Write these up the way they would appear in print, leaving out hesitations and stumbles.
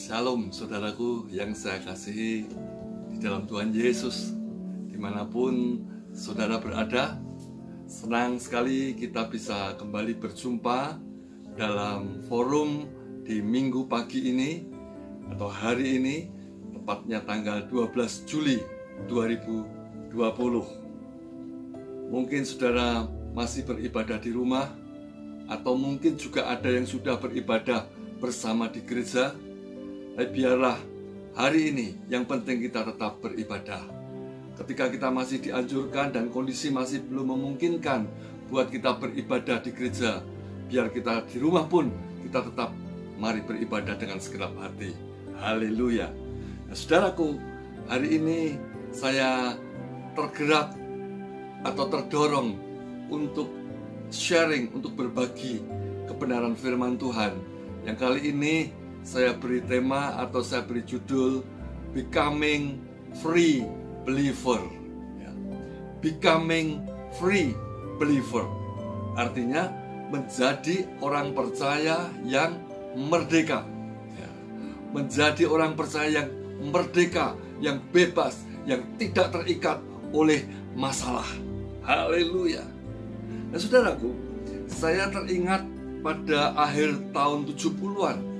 Shalom saudaraku yang saya kasihi di dalam Tuhan Yesus. Dimanapun saudara berada, senang sekali kita bisa kembali berjumpa dalam forum di minggu pagi ini atau hari ini, tepatnya tanggal 12 Juli 2020. Mungkin saudara masih beribadah di rumah, atau mungkin juga ada yang sudah beribadah bersama di gereja. Biarlah hari ini yang penting kita tetap beribadah. Ketika kita masih dianjurkan dan kondisi masih belum memungkinkan buat kita beribadah di gereja, biar kita di rumah pun kita tetap mari beribadah dengan segenap hati. Haleluya. Nah, saudaraku, hari ini saya tergerak atau terdorong untuk sharing, untuk berbagi kebenaran firman Tuhan. Yang kali ini saya beri tema atau saya beri judul Becoming Free Believer. Becoming Free Believer artinya menjadi orang percaya yang merdeka. Menjadi orang percaya yang merdeka, yang bebas, yang tidak terikat oleh masalah. Haleluya. Nah, saudaraku, saya teringat pada akhir tahun 70-an,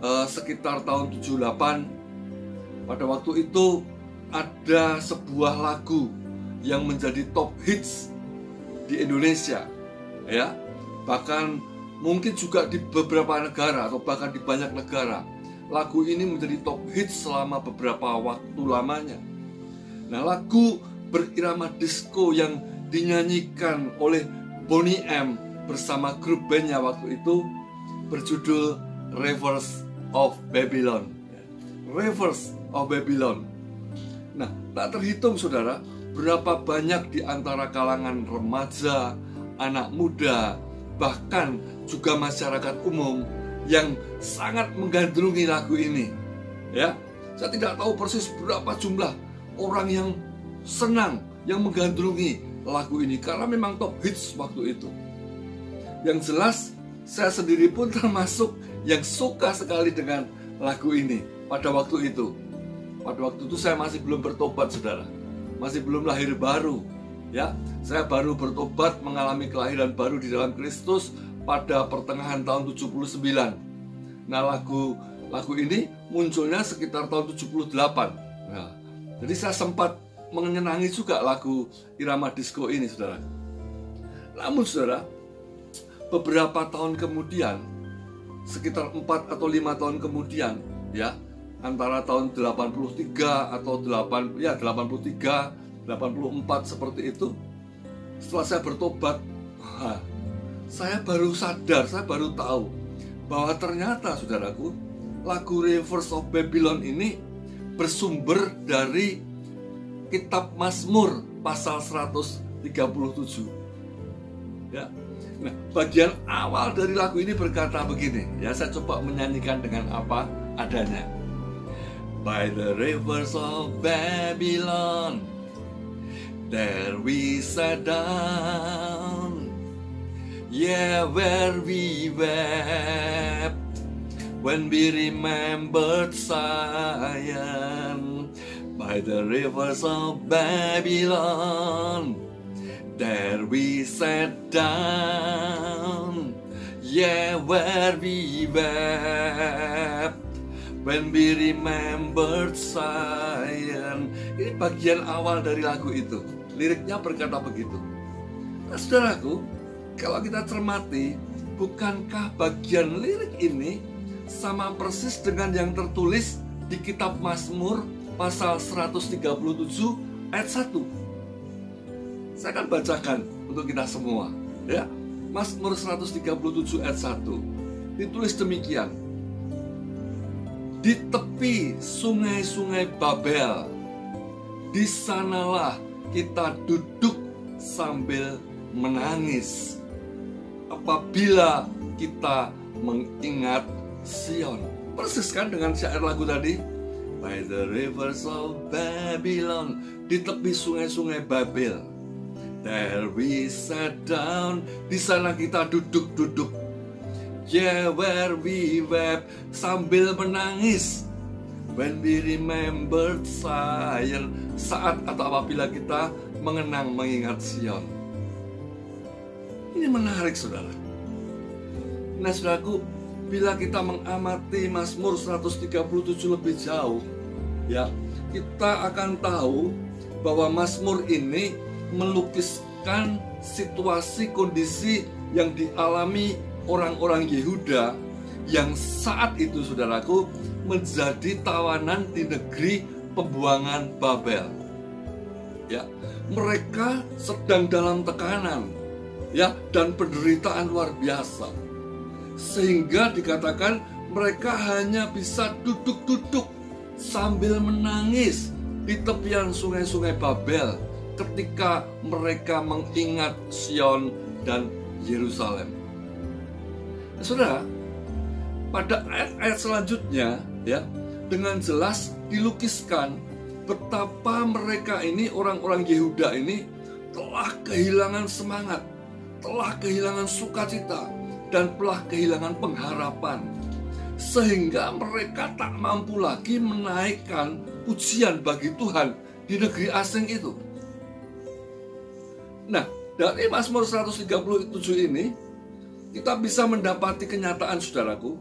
sekitar tahun 78, pada waktu itu ada sebuah lagu yang menjadi top hits di Indonesia, ya. Bahkan mungkin juga di beberapa negara atau bahkan di banyak negara, lagu ini menjadi top hits selama beberapa waktu lamanya. Nah, lagu berirama disco yang dinyanyikan oleh Boney M bersama grup bandnya waktu itu berjudul Rivers of Babylon. Rivers of Babylon. Nah, tak terhitung saudara, berapa banyak di antara kalangan remaja, anak muda, bahkan juga masyarakat umum yang sangat menggandrungi lagu ini. Ya, saya tidak tahu persis berapa jumlah orang yang senang, yang menggandrungi lagu ini karena memang top hits waktu itu. Yang jelas, saya sendiri pun termasuk yang suka sekali dengan lagu ini pada waktu itu. Pada waktu itu saya masih belum bertobat, saudara. Masih belum lahir baru. Ya, saya baru bertobat, mengalami kelahiran baru di dalam Kristus pada pertengahan tahun 79. Nah, lagu ini munculnya sekitar tahun 78. Nah, jadi saya sempat menyenangi juga lagu irama disco ini, saudara. Namun, saudara, beberapa tahun kemudian, sekitar 4 atau 5 tahun kemudian, ya, antara tahun 83 atau 83, 84 seperti itu, setelah saya bertobat, saya baru sadar, saya baru tahu bahwa ternyata, saudaraku, lagu Rivers of Babylon ini bersumber dari Kitab Mazmur pasal 137. Ya. Nah, bagian awal dari lagu ini berkata begini, ya, saya coba menyanyikan dengan apa adanya. By the rivers of Babylon, there we sat down, yeah, where we wept, when we remembered Zion. By the rivers of Babylon, there we sat down, yeah, where we wept, when we remembered Zion. Ini bagian awal dari lagu itu. Liriknya berkata begitu. Nah, saudaraku, kalau kita cermati, bukankah bagian lirik ini sama persis dengan yang tertulis di Kitab Mazmur pasal 137 ayat 1? Saya akan bacakan untuk kita semua, ya. Mazmur 137 ayat 1 ditulis demikian. Di tepi sungai-sungai Babel, di sanalah kita duduk sambil menangis apabila kita mengingat Sion. Persis kan dengan syair lagu tadi? By the rivers of Babylon, di tepi sungai-sungai Babel, there we sat down, di sana kita duduk-duduk, Yeah, where we wept, sambil menangis. When we remembered Zion, saat atau apabila kita mengingat Sion. Ini menarik, saudara. Nah, saudaraku, bila kita mengamati Mazmur 137 lebih jauh, ya, kita akan tahu bahwa Mazmur ini melukiskan situasi kondisi yang dialami orang-orang Yehuda yang saat itu, saudaraku, menjadi tawanan di negeri pembuangan Babel. Ya, mereka sedang dalam tekanan, ya, dan penderitaan luar biasa. Sehingga dikatakan mereka hanya bisa duduk-duduk sambil menangis di tepian sungai-sungai Babel ketika mereka mengingat Sion dan Yerusalem. Saudara, pada ayat-ayat selanjutnya, ya, dengan jelas dilukiskan betapa mereka ini, orang-orang Yehuda ini, telah kehilangan semangat, telah kehilangan sukacita, dan telah kehilangan pengharapan, sehingga mereka tak mampu lagi menaikkan pujian bagi Tuhan di negeri asing itu. Nah, dari Mazmur 137 ini kita bisa mendapati kenyataan, saudaraku,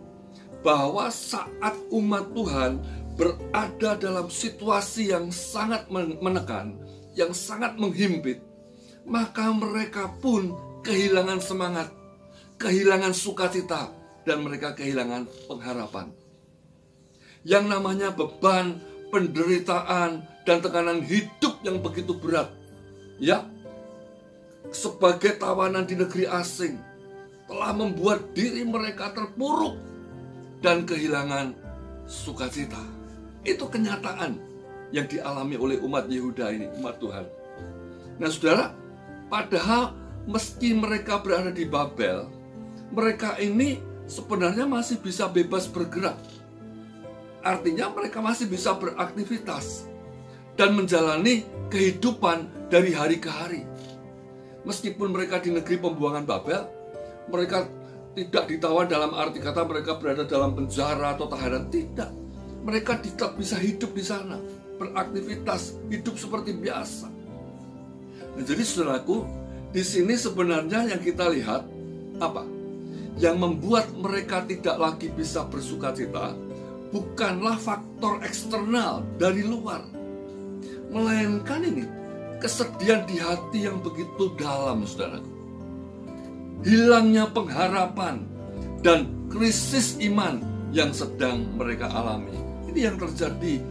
bahwa saat umat Tuhan berada dalam situasi yang sangat menekan, yang sangat menghimpit, maka mereka pun kehilangan semangat, kehilangan sukacita, dan mereka kehilangan pengharapan. Yang namanya beban, penderitaan, dan tekanan hidup yang begitu berat, ya, sebagai tawanan di negeri asing, telah membuat diri mereka terpuruk dan kehilangan sukacita. Itu kenyataan yang dialami oleh umat Yehuda ini, umat Tuhan. Nah, saudara, padahal meski mereka berada di Babel, mereka ini sebenarnya masih bisa bebas bergerak. Artinya mereka masih bisa beraktivitas dan menjalani kehidupan dari hari ke hari. Meskipun mereka di negeri pembuangan Babel, mereka tidak ditawan dalam arti kata mereka berada dalam penjara atau tahanan. Tidak. Mereka tetap bisa hidup di sana, beraktivitas, hidup seperti biasa. Nah, jadi saudaraku, di sini sebenarnya yang kita lihat apa? Yang membuat mereka tidak lagi bisa bersukacita bukanlah faktor eksternal dari luar, melainkan ini kesedihan di hati yang begitu dalam, saudaraku. Hilangnya pengharapan dan krisis iman yang sedang mereka alami. Ini yang terjadi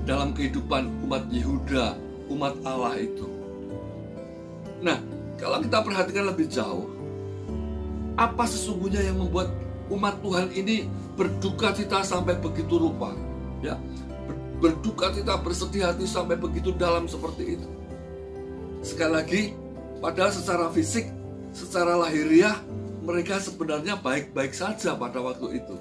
dalam kehidupan umat Yehuda, umat Allah itu. Nah, kalau kita perhatikan lebih jauh, apa sesungguhnya yang membuat umat Tuhan ini berduka cita sampai begitu rupa, ya, berduka cita, bersedih hati sampai begitu dalam seperti itu? Sekali lagi, padahal secara fisik, secara lahiriah, mereka sebenarnya baik-baik saja pada waktu itu.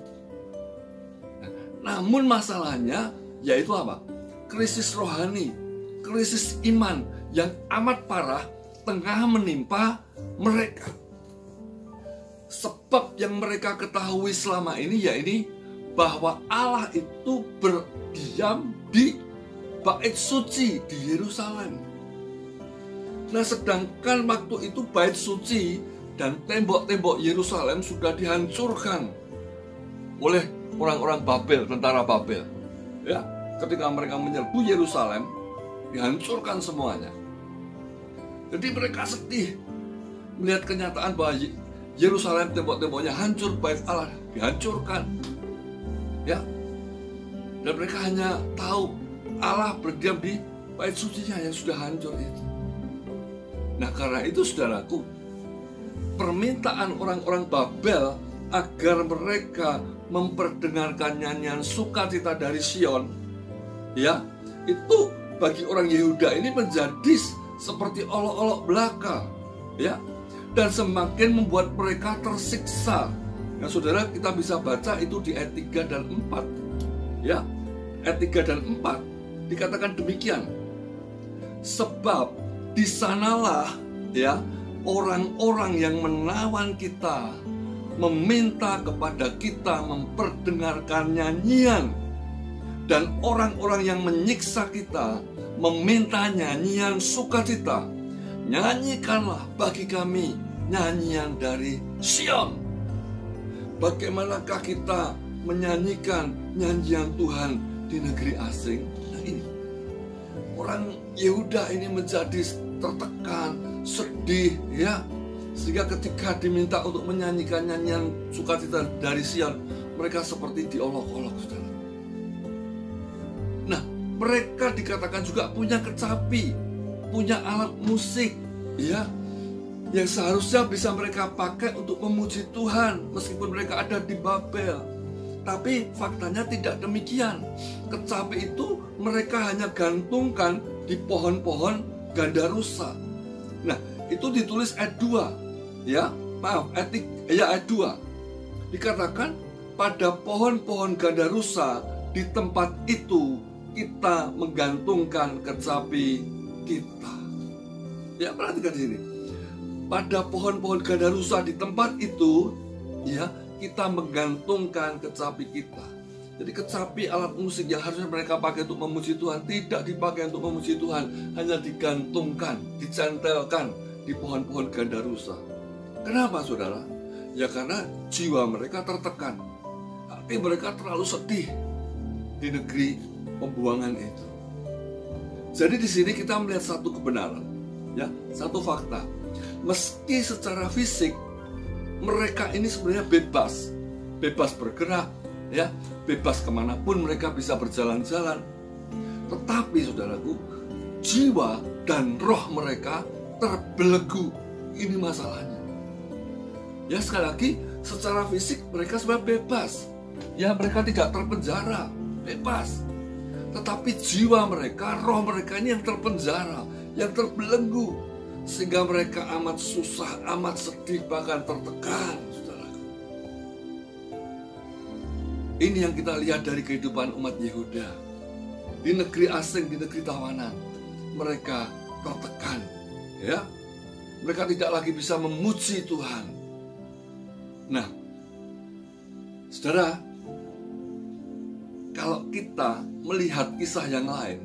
Namun masalahnya yaitu apa? Krisis rohani, krisis iman yang amat parah tengah menimpa mereka. Sebab yang mereka ketahui selama ini yaitu bahwa Allah itu berdiam di bait suci di Yerusalem. Nah, sedangkan waktu itu bait suci dan tembok-tembok Yerusalem sudah dihancurkan oleh orang-orang Babel, tentara Babel. Ya, ketika mereka menyerbu Yerusalem, dihancurkan semuanya. Jadi mereka sedih melihat kenyataan bahwa Yerusalem, tembok-temboknya hancur, bait Allah dihancurkan. Ya. Dan mereka hanya tahu Allah berdiam di bait sucinya yang sudah hancur itu. Nah, karena itu saudaraku, permintaan orang-orang Babel agar mereka memperdengarkan nyanyian sukacita dari Sion, ya, itu bagi orang Yehuda ini menjadi seperti olok-olok belaka, ya, dan semakin membuat mereka tersiksa. Nah, saudara, kita bisa baca itu di ayat 3 dan 4, ya, ayat 3 dan 4 dikatakan demikian. Sebab di sanalah, ya, orang-orang yang menawan kita meminta kepada kita memperdengarkan nyanyian. Dan orang-orang yang menyiksa kita meminta nyanyian sukacita. Nyanyikanlah bagi kami nyanyian dari Sion. Bagaimanakah kita menyanyikan nyanyian Tuhan di negeri asing? Nah ini, orang Yehuda ini menjadi tertekan, sedih ya. Sehingga ketika diminta untuk menyanyikan nyanyian sukacita dari Sion, mereka seperti diolok-olok, saudara. Nah, mereka dikatakan juga punya kecapi, punya alat musik, ya, yang seharusnya bisa mereka pakai untuk memuji Tuhan meskipun mereka ada di Babel. Tapi faktanya tidak demikian. Kecapi itu mereka hanya gantungkan di pohon-pohon gandarusa. Nah, itu ditulis ayat 2, ya, maaf, ayat 2. Dikatakan pada pohon-pohon gandarusa di tempat itu kita menggantungkan kecapi kita. Ya, perhatikan di sini. Pada pohon-pohon gandarusa di tempat itu, ya, kita menggantungkan kecapi kita. Jadi kecapi alat musik yang harusnya mereka pakai untuk memuji Tuhan tidak dipakai untuk memuji Tuhan, hanya digantungkan, dicentelkan di pohon-pohon gandarusa. Kenapa, saudara? Ya karena jiwa mereka tertekan. Hati mereka terlalu sedih di negeri pembuangan itu. Jadi di sini kita melihat satu kebenaran, ya, satu fakta. Meski secara fisik mereka ini sebenarnya bebas bergerak, ya, bebas kemanapun mereka bisa berjalan-jalan. Tetapi saudaraku, jiwa dan roh mereka terbelenggu. Ini masalahnya. Ya, sekali lagi, secara fisik mereka sebenarnya bebas. Ya, mereka tidak terpenjara, bebas. Tetapi jiwa mereka, roh mereka ini yang terpenjara, yang terbelenggu. Sehingga mereka amat susah, amat sedih, bahkan tertekan, saudara. Ini yang kita lihat dari kehidupan umat Yehuda. Di negeri asing, di negeri tawanan, mereka tertekan, ya. Mereka tidak lagi bisa memuji Tuhan. Nah, saudara, kalau kita melihat kisah yang lain,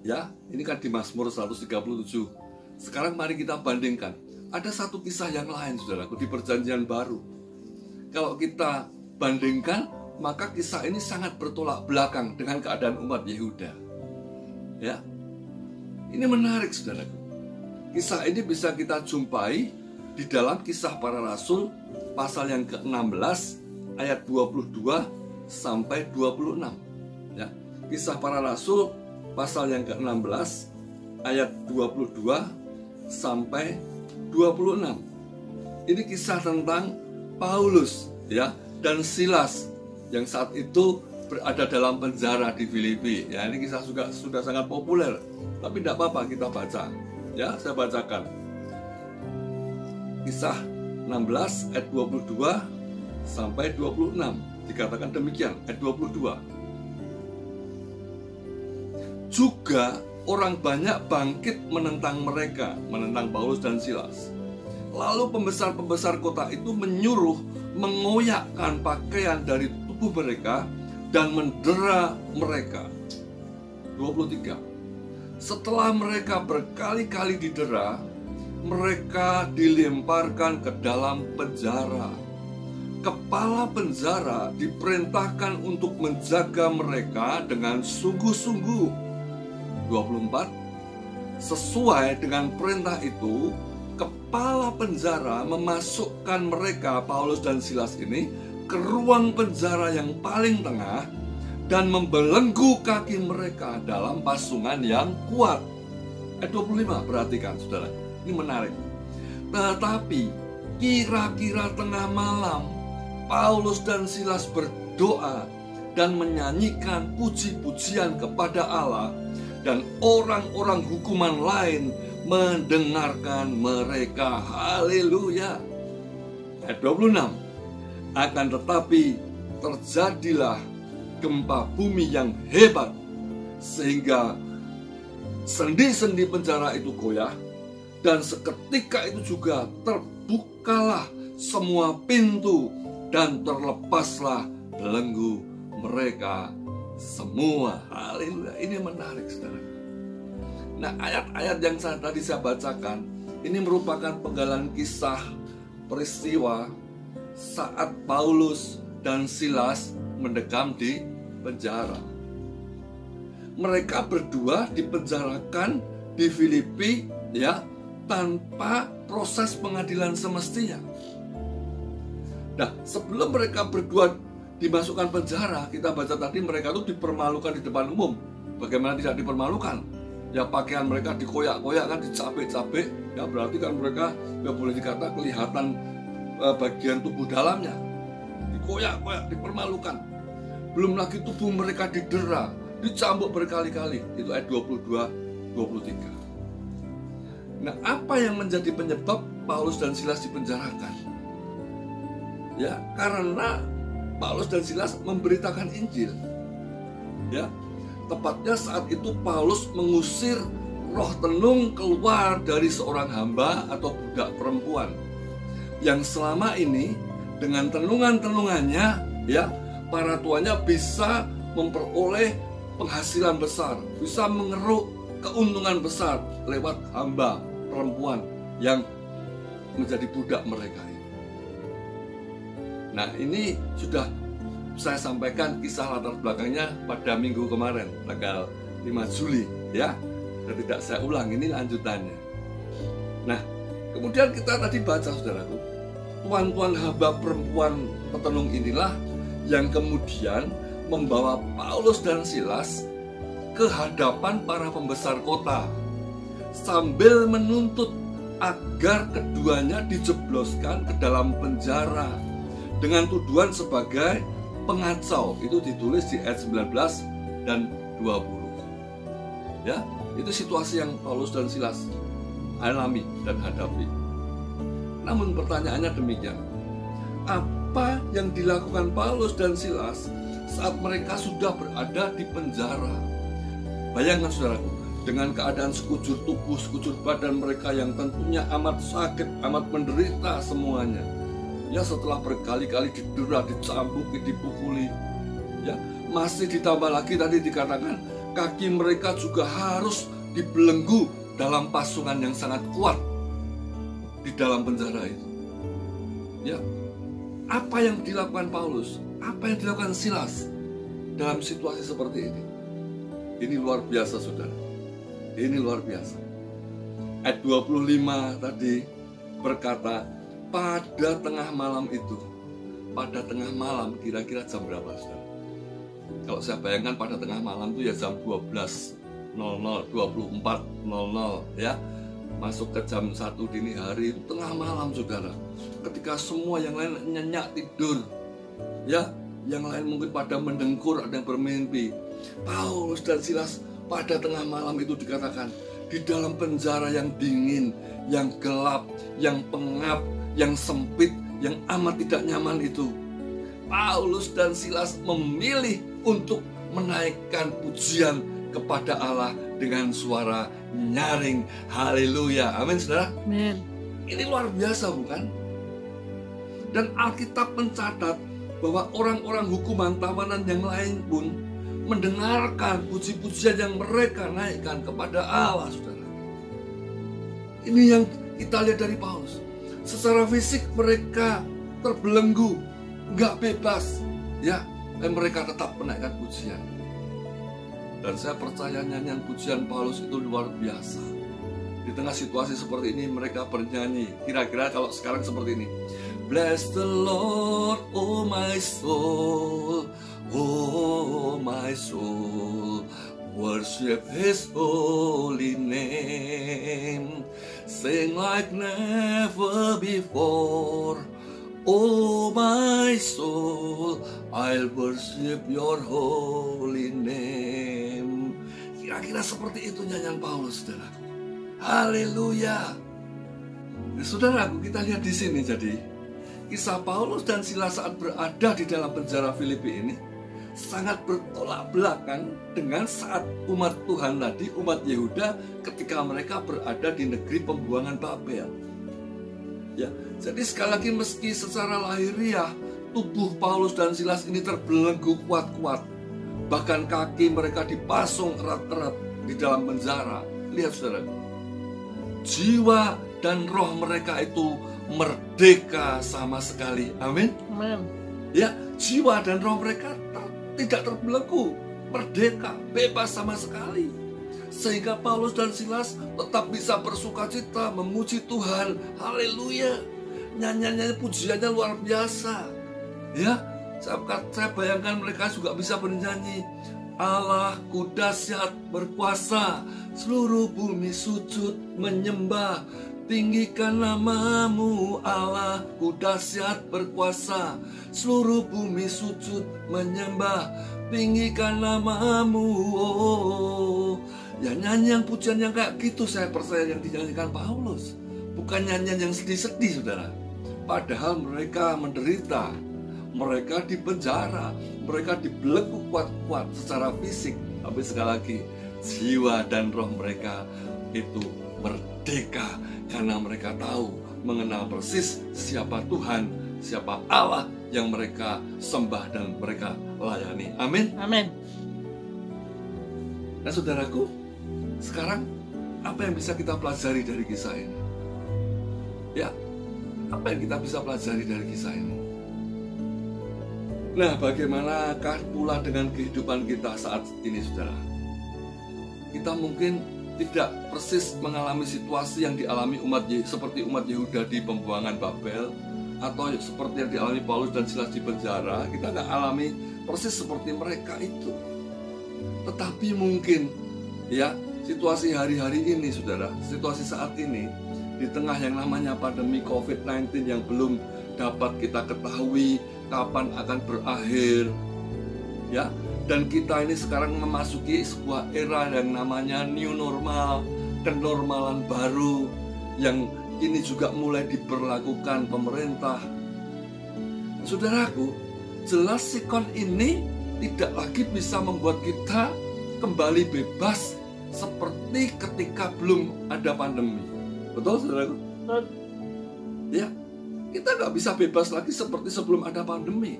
ya, ini kan di Mazmur 137. Sekarang mari kita bandingkan. Ada satu kisah yang lain, saudaraku, di Perjanjian Baru. Kalau kita bandingkan, maka kisah ini sangat bertolak belakang dengan keadaan umat Yehuda. Ya, ini menarik, saudaraku. Kisah ini bisa kita jumpai di dalam Kisah Para Rasul pasal yang ke-16 ayat 22 sampai 26. Ya, Kisah Para Rasul pasal yang ke-16 ayat 22 sampai 26. Ini kisah tentang Paulus, ya, dan Silas yang saat itu berada dalam penjara di Filipi. Ya, ini kisah juga sudah sangat populer, tapi tidak apa-apa kita baca. Ya, saya bacakan. Kisah 16 ayat 22 sampai 26. Dikatakan demikian, ayat 22. Juga orang banyak bangkit menentang mereka, menentang Paulus dan Silas. Lalu pembesar-pembesar kota itu menyuruh mengoyakkan pakaian dari tubuh mereka dan mendera mereka. 23. Setelah mereka berkali-kali didera, mereka dilemparkan ke dalam penjara. Kepala penjara diperintahkan untuk menjaga mereka dengan sungguh-sungguh. 24. Sesuai dengan perintah itu, kepala penjara memasukkan mereka, Paulus dan Silas ini, ke ruang penjara yang paling tengah dan membelenggu kaki mereka dalam pasungan yang kuat. Ayat 25, perhatikan saudara, ini menarik. Tetapi kira-kira tengah malam, Paulus dan Silas berdoa dan menyanyikan puji-pujian kepada Allah, dan orang-orang hukuman lain mendengarkan mereka. Haleluya. Ayat 26. Akan tetapi terjadilah gempa bumi yang hebat, sehingga sendi-sendi penjara itu goyah, dan seketika itu juga terbukalah semua pintu dan terlepaslah belenggu mereka semua. Haleluya. Ini menarik, saudara. Nah, ayat-ayat yang tadi saya bacakan ini merupakan penggalan kisah peristiwa saat Paulus dan Silas mendekam di penjara. Mereka berdua dipenjarakan di Filipi, ya, tanpa proses pengadilan semestinya. Nah, sebelum mereka berdua dimasukkan penjara, kita baca tadi mereka itu dipermalukan di depan umum. Bagaimana tidak dipermalukan? Ya, pakaian mereka dikoyak-koyak kan, dicabik-cabik. Ya, berarti kan mereka ya boleh dikata kelihatan bagian tubuh dalamnya. Dikoyak-koyak, dipermalukan. Belum lagi tubuh mereka didera, dicambuk berkali-kali. Itu ayat 22-23. Nah, apa yang menjadi penyebab Paulus dan Silas dipenjarakan? Ya, karena Paulus dan Silas memberitakan Injil. Ya, tepatnya saat itu Paulus mengusir roh tenung keluar dari seorang hamba atau budak perempuan yang selama ini dengan tenungan-tenungannya, ya, para tuannya bisa memperoleh penghasilan besar, bisa mengeruk keuntungan besar lewat hamba perempuan yang menjadi budak mereka. Nah, ini sudah saya sampaikan kisah latar belakangnya pada minggu kemarin, tanggal 5 Juli, ya. Dan tidak saya ulang, ini lanjutannya. Nah, kemudian kita tadi baca, saudaraku, tuan-tuan hamba perempuan petenung inilah yang kemudian membawa Paulus dan Silas ke hadapan para pembesar kota sambil menuntut agar keduanya dijebloskan ke dalam penjara dengan tuduhan sebagai pengacau. Itu ditulis di ayat 19 dan 20. Ya, itu situasi yang Paulus dan Silas alami dan hadapi. Namun pertanyaannya demikian, apa yang dilakukan Paulus dan Silas saat mereka sudah berada di penjara? Bayangkan, saudaraku, dengan keadaan sekujur tubuh, sekujur badan mereka yang tentunya amat sakit, amat menderita semuanya. Ya, setelah berkali-kali didera, dicambuki, dipukuli, ya, masih ditambah lagi tadi dikatakan kaki mereka juga harus dibelenggu dalam pasungan yang sangat kuat di dalam penjara itu. Ya, apa yang dilakukan Paulus, apa yang dilakukan Silas dalam situasi seperti ini? Ini luar biasa, saudara. Ini luar biasa. Ayat 25 tadi berkata, pada tengah malam itu. Pada tengah malam kira-kira jam berapa, saudara? Kalau saya bayangkan pada tengah malam itu ya jam 12.00, 24.00, ya. Masuk ke jam 1 dini hari, itu tengah malam, saudara. Ketika semua yang lain nyenyak tidur, ya, yang lain mungkin pada mendengkur, ada yang bermimpi. Paulus dan Silas pada tengah malam itu dikatakan di dalam penjara yang dingin, yang gelap, yang pengap, yang sempit, yang amat tidak nyaman itu, Paulus dan Silas memilih untuk menaikkan pujian kepada Allah dengan suara nyaring. Haleluya, amin, saudara. Amin. Ini luar biasa, bukan? Dan Alkitab mencatat bahwa orang-orang hukuman tawanan yang lain pun mendengarkan puji-pujian yang mereka naikkan kepada Allah, saudara. Ini yang kita lihat dari Paulus. Secara fisik mereka terbelenggu, nggak bebas, ya, dan mereka tetap menaikkan pujian. Dan saya percaya nyanyian pujian Paulus itu luar biasa. Di tengah situasi seperti ini mereka bernyanyi. Kira-kira kalau sekarang seperti ini, bless the Lord, oh my soul, oh my soul, worship His holy name. Sing like never before, oh my soul, I'll worship your holy name. Kira-kira seperti itu nyanyian Paulus, saudara. Haleluya. Saudaraku, kita lihat di sini jadi kisah Paulus dan Silas saat berada di dalam penjara Filipi ini sangat bertolak belakang dengan saat umat Tuhan tadi, umat Yehuda, ketika mereka berada di negeri pembuangan Babel. Ya, Jadi sekali lagi, meski secara lahiriah tubuh Paulus dan Silas ini terbelenggu kuat-kuat, bahkan kaki mereka dipasung erat-erat di dalam penjara, lihat saudara, jiwa dan roh mereka itu merdeka sama sekali. Amin. Amin. Ya, jiwa dan roh mereka tidak terbelenggu, merdeka, bebas sama sekali. Sehingga Paulus dan Silas tetap bisa bersukacita memuji Tuhan. Haleluya. Nyanyiannya, pujiannya luar biasa. Ya, saya bayangkan mereka juga bisa bernyanyi, Allahku dahsyat berkuasa, seluruh bumi sujud menyembah. Tinggikan namamu, Allahku dahsyat berkuasa, seluruh bumi sujud menyembah. Tinggikan namamu. Ya, nyanyian pujian yang kayak gitu saya percaya yang dinyanyikan Paulus, bukan nyanyian yang sedih-sedih, saudara. Padahal mereka menderita, mereka dipenjara, mereka dibelenggu kuat-kuat secara fisik. Tapi sekali lagi, jiwa dan roh mereka itu merdeka karena mereka tahu, mengenal persis siapa Tuhan, siapa Allah yang mereka sembah dan mereka layani. Amin. Amin. Nah, saudaraku, sekarang apa yang bisa kita pelajari dari kisah ini? Ya, apa yang kita bisa pelajari dari kisah ini? Nah, bagaimanakah pula dengan kehidupan kita saat ini, saudara? Kita mungkin tidak persis mengalami situasi yang dialami seperti umat Yehuda di pembuangan Babel, atau seperti yang dialami Paulus dan Silas di penjara. Kita nggak alami persis seperti mereka itu. Tetapi mungkin, ya, situasi hari-hari ini, saudara, situasi saat ini, di tengah yang namanya pandemi COVID-19 yang belum dapat kita ketahui kapan akan berakhir, ya, dan kita ini sekarang memasuki sebuah era yang namanya new normal, kenormalan baru yang ini juga mulai diberlakukan pemerintah. Saudaraku, jelas sikon ini tidak lagi bisa membuat kita kembali bebas seperti ketika belum ada pandemi. Betul, saudaraku? Ya, kita nggak bisa bebas lagi seperti sebelum ada pandemi.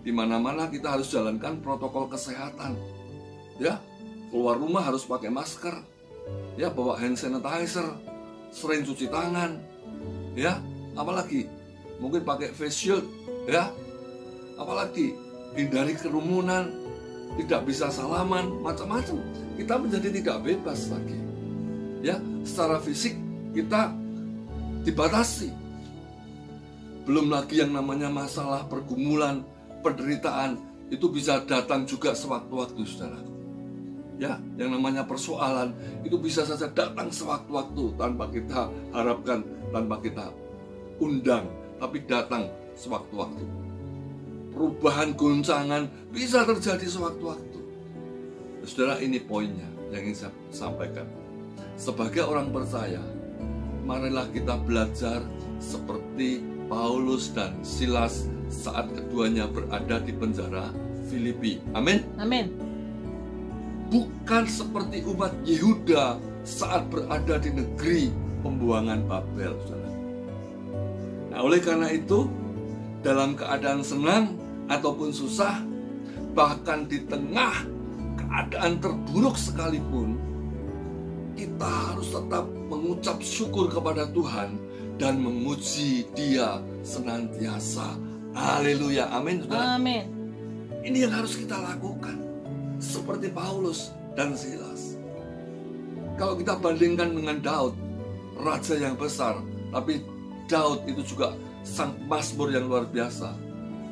Di mana-mana kita harus jalankan protokol kesehatan. Ya, keluar rumah harus pakai masker. Ya, bawa hand sanitizer, sering cuci tangan. Ya, apalagi mungkin pakai face shield. Ya, apalagi hindari kerumunan, tidak bisa salaman, macam-macam. Kita menjadi tidak bebas lagi. Ya, secara fisik kita dibatasi. Belum lagi yang namanya masalah pergumulan, penderitaan itu bisa datang juga sewaktu-waktu, saudara. Ya, yang namanya persoalan itu bisa saja datang sewaktu-waktu tanpa kita harapkan, tanpa kita undang, tapi datang sewaktu-waktu. Perubahan goncangan bisa terjadi sewaktu-waktu. Saudara, ini poinnya yang ingin saya sampaikan. Sebagai orang percaya, marilah kita belajar seperti Paulus dan Silas saat keduanya berada di penjara Filipi. Amin. Amin. Bukan seperti umat Yehuda saat berada di negeri pembuangan Babel, saudara. Nah, oleh karena itu, dalam keadaan senang ataupun susah, bahkan di tengah keadaan terburuk sekalipun, kita harus tetap mengucap syukur kepada Tuhan dan memuji Dia senantiasa. Haleluya, amin, saudara. Amin. Ini yang harus kita lakukan, seperti Paulus dan Silas. Kalau kita bandingkan dengan Daud, raja yang besar, tapi Daud itu juga sang mazmur yang luar biasa.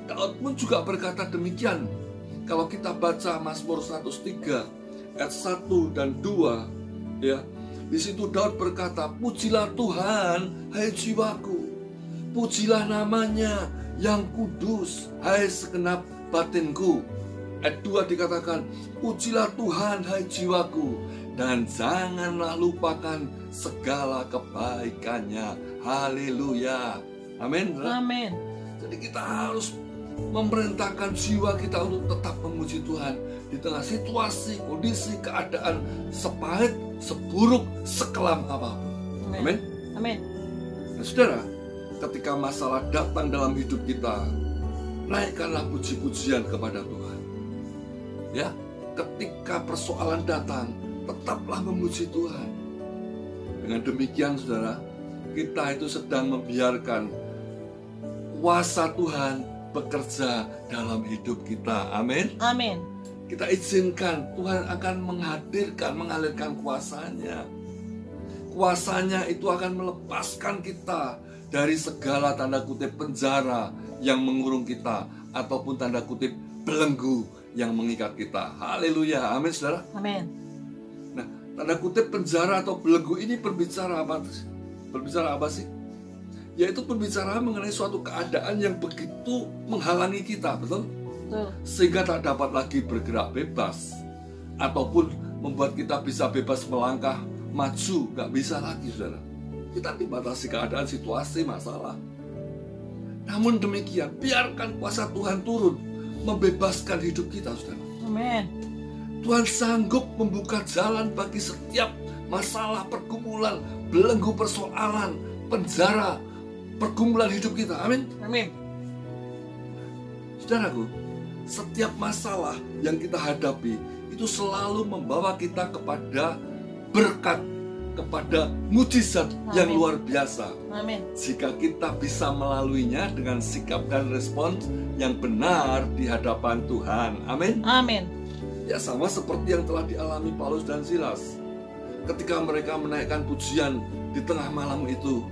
Daud pun juga berkata demikian. Kalau kita baca Mazmur 103 ayat 1 dan 2, ya, di situ Daud berkata, pujilah Tuhan, hai jiwaku, pujilah namanya yang kudus, hai segenap batinku. Ayat 2 dikatakan, pujilah Tuhan, hai jiwaku, dan janganlah lupakan segala kebaikannya. Haleluya. Amin. Amin. Jadi kita harus memerintahkan jiwa kita untuk tetap memuji Tuhan di tengah situasi, kondisi, keadaan sepahit, seburuk, sekelam apapun. Amin. Amin. Nah, saudara, ketika masalah datang dalam hidup kita, naikkanlah puji-pujian kepada Tuhan. Ya, ketika persoalan datang, tetaplah memuji Tuhan. Dengan demikian, saudara, kita itu sedang membiarkan kuasa Tuhan bekerja dalam hidup kita. Amin. Amin. Kita izinkan Tuhan akan mengalirkan kuasanya. Kuasanya itu akan melepaskan kita dari segala tanda kutip penjara yang mengurung kita, ataupun tanda kutip belenggu yang mengikat kita. Haleluya. Amin, saudara. Amin. Nah, tanda kutip penjara atau belenggu ini berbicara apa? Berbicara apa sih? Yaitu berbicara mengenai suatu keadaan yang begitu menghalangi kita, betul? Betul. Sehingga tak dapat lagi bergerak bebas, ataupun membuat kita bisa bebas melangkah maju, gak bisa lagi, saudara. Kita dibatasi keadaan, situasi, masalah. Namun demikian, biarkan kuasa Tuhan turun, membebaskan hidup kita, saudara. Amin. Tuhan sanggup membuka jalan bagi setiap masalah, pergumulan, belenggu persoalan, penjara, pergumulan hidup kita. Amin. Amin. Saudaraku, setiap masalah yang kita hadapi itu selalu membawa kita kepada berkat, kepada mujizat yang luar biasa. Amin. Jika kita bisa melaluinya dengan sikap dan respons yang benar di hadapan Tuhan. Amin. Amin. Ya, sama seperti yang telah dialami Paulus dan Silas. Ketika mereka menaikkan pujian di tengah malam itu,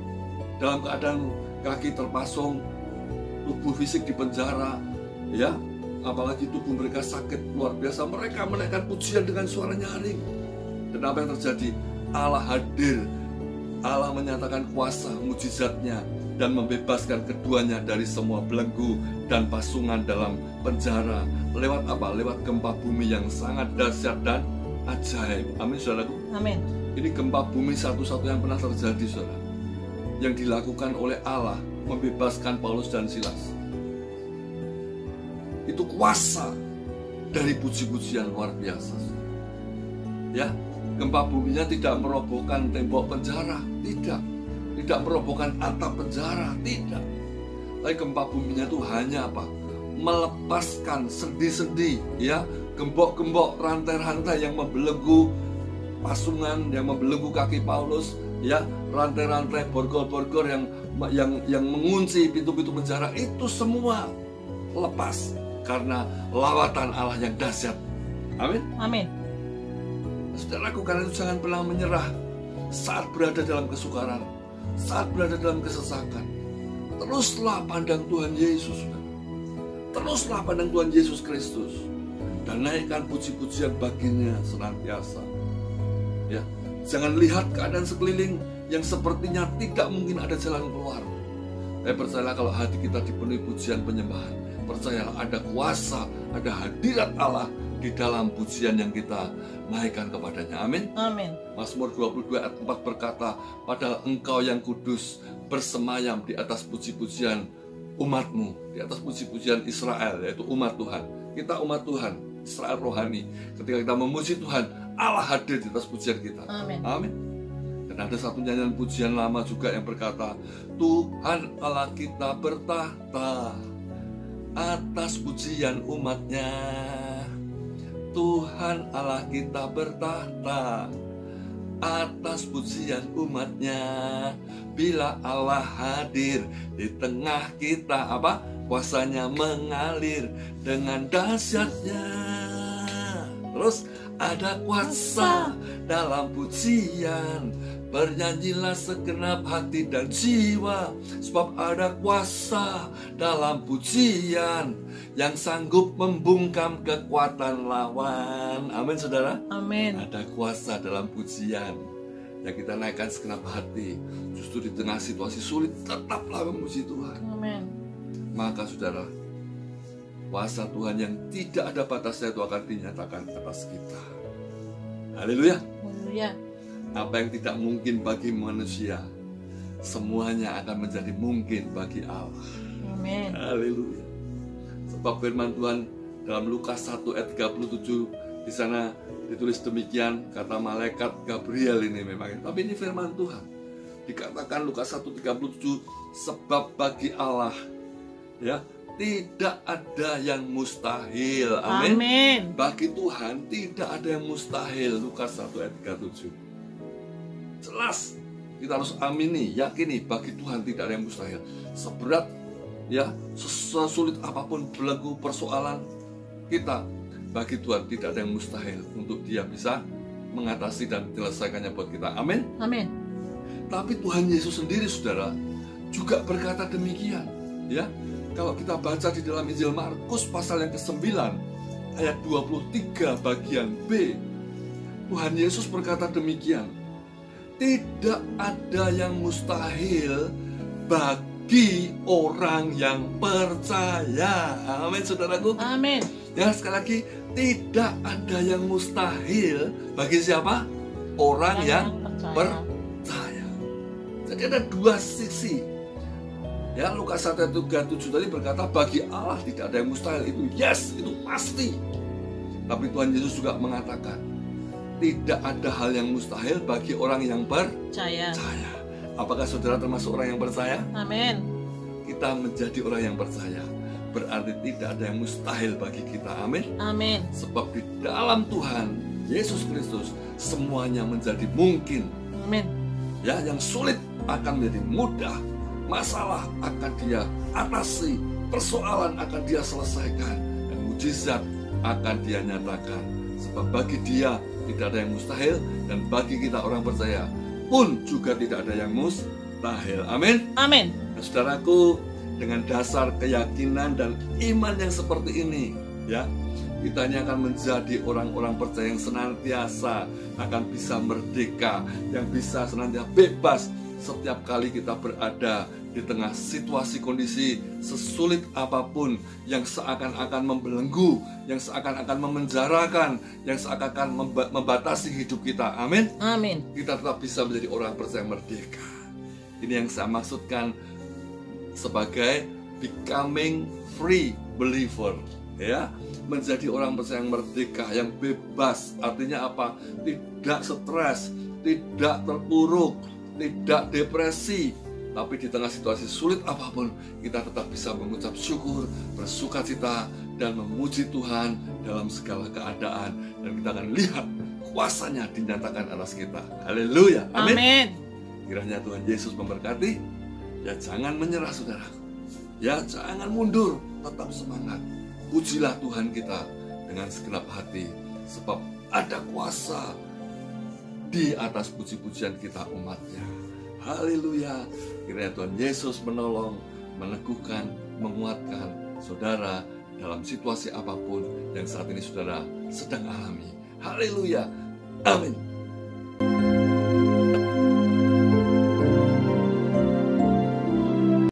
dalam keadaan kaki terpasung, tubuh fisik di penjara, ya, apalagi tubuh mereka sakit luar biasa, mereka menaikkan pujian dengan suara nyaring. Dan apa yang terjadi? Allah hadir, Allah menyatakan kuasa mujizatnya dan membebaskan keduanya dari semua belenggu dan pasungan dalam penjara. Lewat apa? Lewat gempa bumi yang sangat dahsyat dan ajaib. Amin, saudaraku. Amin. Ini gempa bumi satu-satunya yang pernah terjadi, saudara, yang dilakukan oleh Allah membebaskan Paulus dan Silas. Itu kuasa dari puji-pujian luar biasa. Ya, gempa buminya tidak merobohkan tembok penjara, tidak merobohkan atap penjara, tidak. Tapi gempa buminya itu hanya apa? Melepaskan sendi-sendi, ya, gembok-gembok, rantai-rantai yang membelenggu pasungan, yang membelenggu kaki Paulus, ya, rantai-rantai, borgol-borgol yang mengunci pintu-pintu penjara, itu semua lepas karena lawatan Allah yang dahsyat. Amin. Amin. Saudaraku, karena itu jangan pernah menyerah saat berada dalam kesukaran, saat berada dalam kesesakan. Teruslah pandang Tuhan Yesus, saudara. Teruslah pandang Tuhan Yesus Kristus dan naikkan puji-pujian baginya senantiasa. Ya, jangan lihat keadaan sekeliling yang sepertinya tidak mungkin ada jalan keluar. Percayalah, kalau hati kita dipenuhi pujian penyembahan, percayalah ada kuasa, ada hadirat Allah di dalam pujian yang kita naikkan kepadanya. Amin. Amin. Mazmur 22 ayat 4 berkata, padahal Engkau yang kudus bersemayam di atas puji-pujian umatmu, di atas puji-pujian Israel, yaitu umat Tuhan. Kita umat Tuhan, Israel rohani. Ketika kita memuji Tuhan, Allah hadir di atas pujian kita. Amin. Amin. Dan ada satu nyanyian pujian lama juga yang berkata, Tuhan Allah kita bertahta atas pujian umatnya. Tuhan Allah kita bertahta atas pujian umatnya. Bila Allah hadir di tengah kita, apa? Kuasanya mengalir dengan dahsyatnya. Terus ada kuasa dalam pujian. Bernyanyilah segenap hati dan jiwa, sebab ada kuasa dalam pujian yang sanggup membungkam kekuatan lawan. Amin, saudara. Amin. Ada kuasa dalam pujian yang kita naikkan segenap hati. Justru di tengah situasi sulit, tetaplah memuji Tuhan. Amin. Maka saudara, kuasa Tuhan yang tidak ada batasnya itu akan dinyatakan atas kita. Haleluya. Haleluya. Apa yang tidak mungkin bagi manusia, semuanya akan menjadi mungkin bagi Allah. Amin. Haleluya. Sebab firman Tuhan dalam Lukas 1 ayat 37, di sana ditulis demikian, kata malaikat Gabriel ini memang, tapi ini firman Tuhan. Dikatakan Lukas 1:37, sebab bagi Allah ya tidak ada yang mustahil. Amin. Amin. Bagi Tuhan tidak ada yang mustahil. Lukas 1:37. Jelas kita harus amini, yakini bagi Tuhan tidak ada yang mustahil. Seberat ya, sesulit apapun belenggu persoalan kita, bagi Tuhan tidak ada yang mustahil untuk Dia bisa mengatasi dan menyelesaikannya buat kita. Amin. Amin. Tapi Tuhan Yesus sendiri, saudara, juga berkata demikian. Ya, kalau kita baca di dalam Injil Markus pasal yang ke-9 ayat 23 bagian B, Tuhan Yesus berkata demikian. Tidak ada yang mustahil bagi orang yang percaya. Amin, saudaraku. Amin. Ya, sekali lagi, tidak ada yang mustahil bagi siapa? Orang yang percaya. Jadi ada dua sisi. Ya, Lukas 1:37 tadi berkata bagi Allah tidak ada yang mustahil. Itu yes, itu pasti. Tapi Tuhan Yesus juga mengatakan tidak ada hal yang mustahil bagi orang yang percaya. Apakah saudara termasuk orang yang percaya? Amin. Kita menjadi orang yang percaya, berarti tidak ada yang mustahil bagi kita. Amin. Amin. Sebab di dalam Tuhan Yesus Kristus semuanya menjadi mungkin. Amin. Ya, yang sulit akan menjadi mudah, masalah akan Dia atasi, persoalan akan Dia selesaikan, dan mujizat akan Dia nyatakan. Sebab bagi Dia tidak ada yang mustahil, dan bagi kita orang percaya pun juga tidak ada yang mustahil. Amin. Amin. Nah, saudaraku, dengan dasar keyakinan dan iman yang seperti ini, ya, kita hanya akan menjadi orang-orang percaya yang senantiasa akan bisa merdeka, yang bisa senantiasa bebas setiap kali kita berada di tengah situasi kondisi sesulit apapun yang seakan-akan membelenggu, yang seakan-akan memenjarakan, yang seakan-akan membatasi hidup kita. Amin. Amin. Kita tetap bisa menjadi orang percaya merdeka. Ini yang saya maksudkan sebagai becoming free believer, ya, menjadi orang percaya yang merdeka, yang bebas. Artinya apa? Tidak stres, tidak terpuruk, tidak depresi. Tapi di tengah situasi sulit apapun, kita tetap bisa mengucap syukur, bersukacita, dan memuji Tuhan dalam segala keadaan. Dan kita akan lihat kuasa-Nya dinyatakan atas kita. Haleluya. Amin. Amin. Kiranya Tuhan Yesus memberkati. Ya, jangan menyerah, saudara. Ya, jangan mundur, tetap semangat. Pujilah Tuhan kita dengan segenap hati, sebab ada kuasa di atas puji-pujian kita umat-Nya. Haleluya. Kiranya Tuhan Yesus menolong, meneguhkan, menguatkan saudara dalam situasi apapun yang saat ini saudara sedang alami. Haleluya. Amin.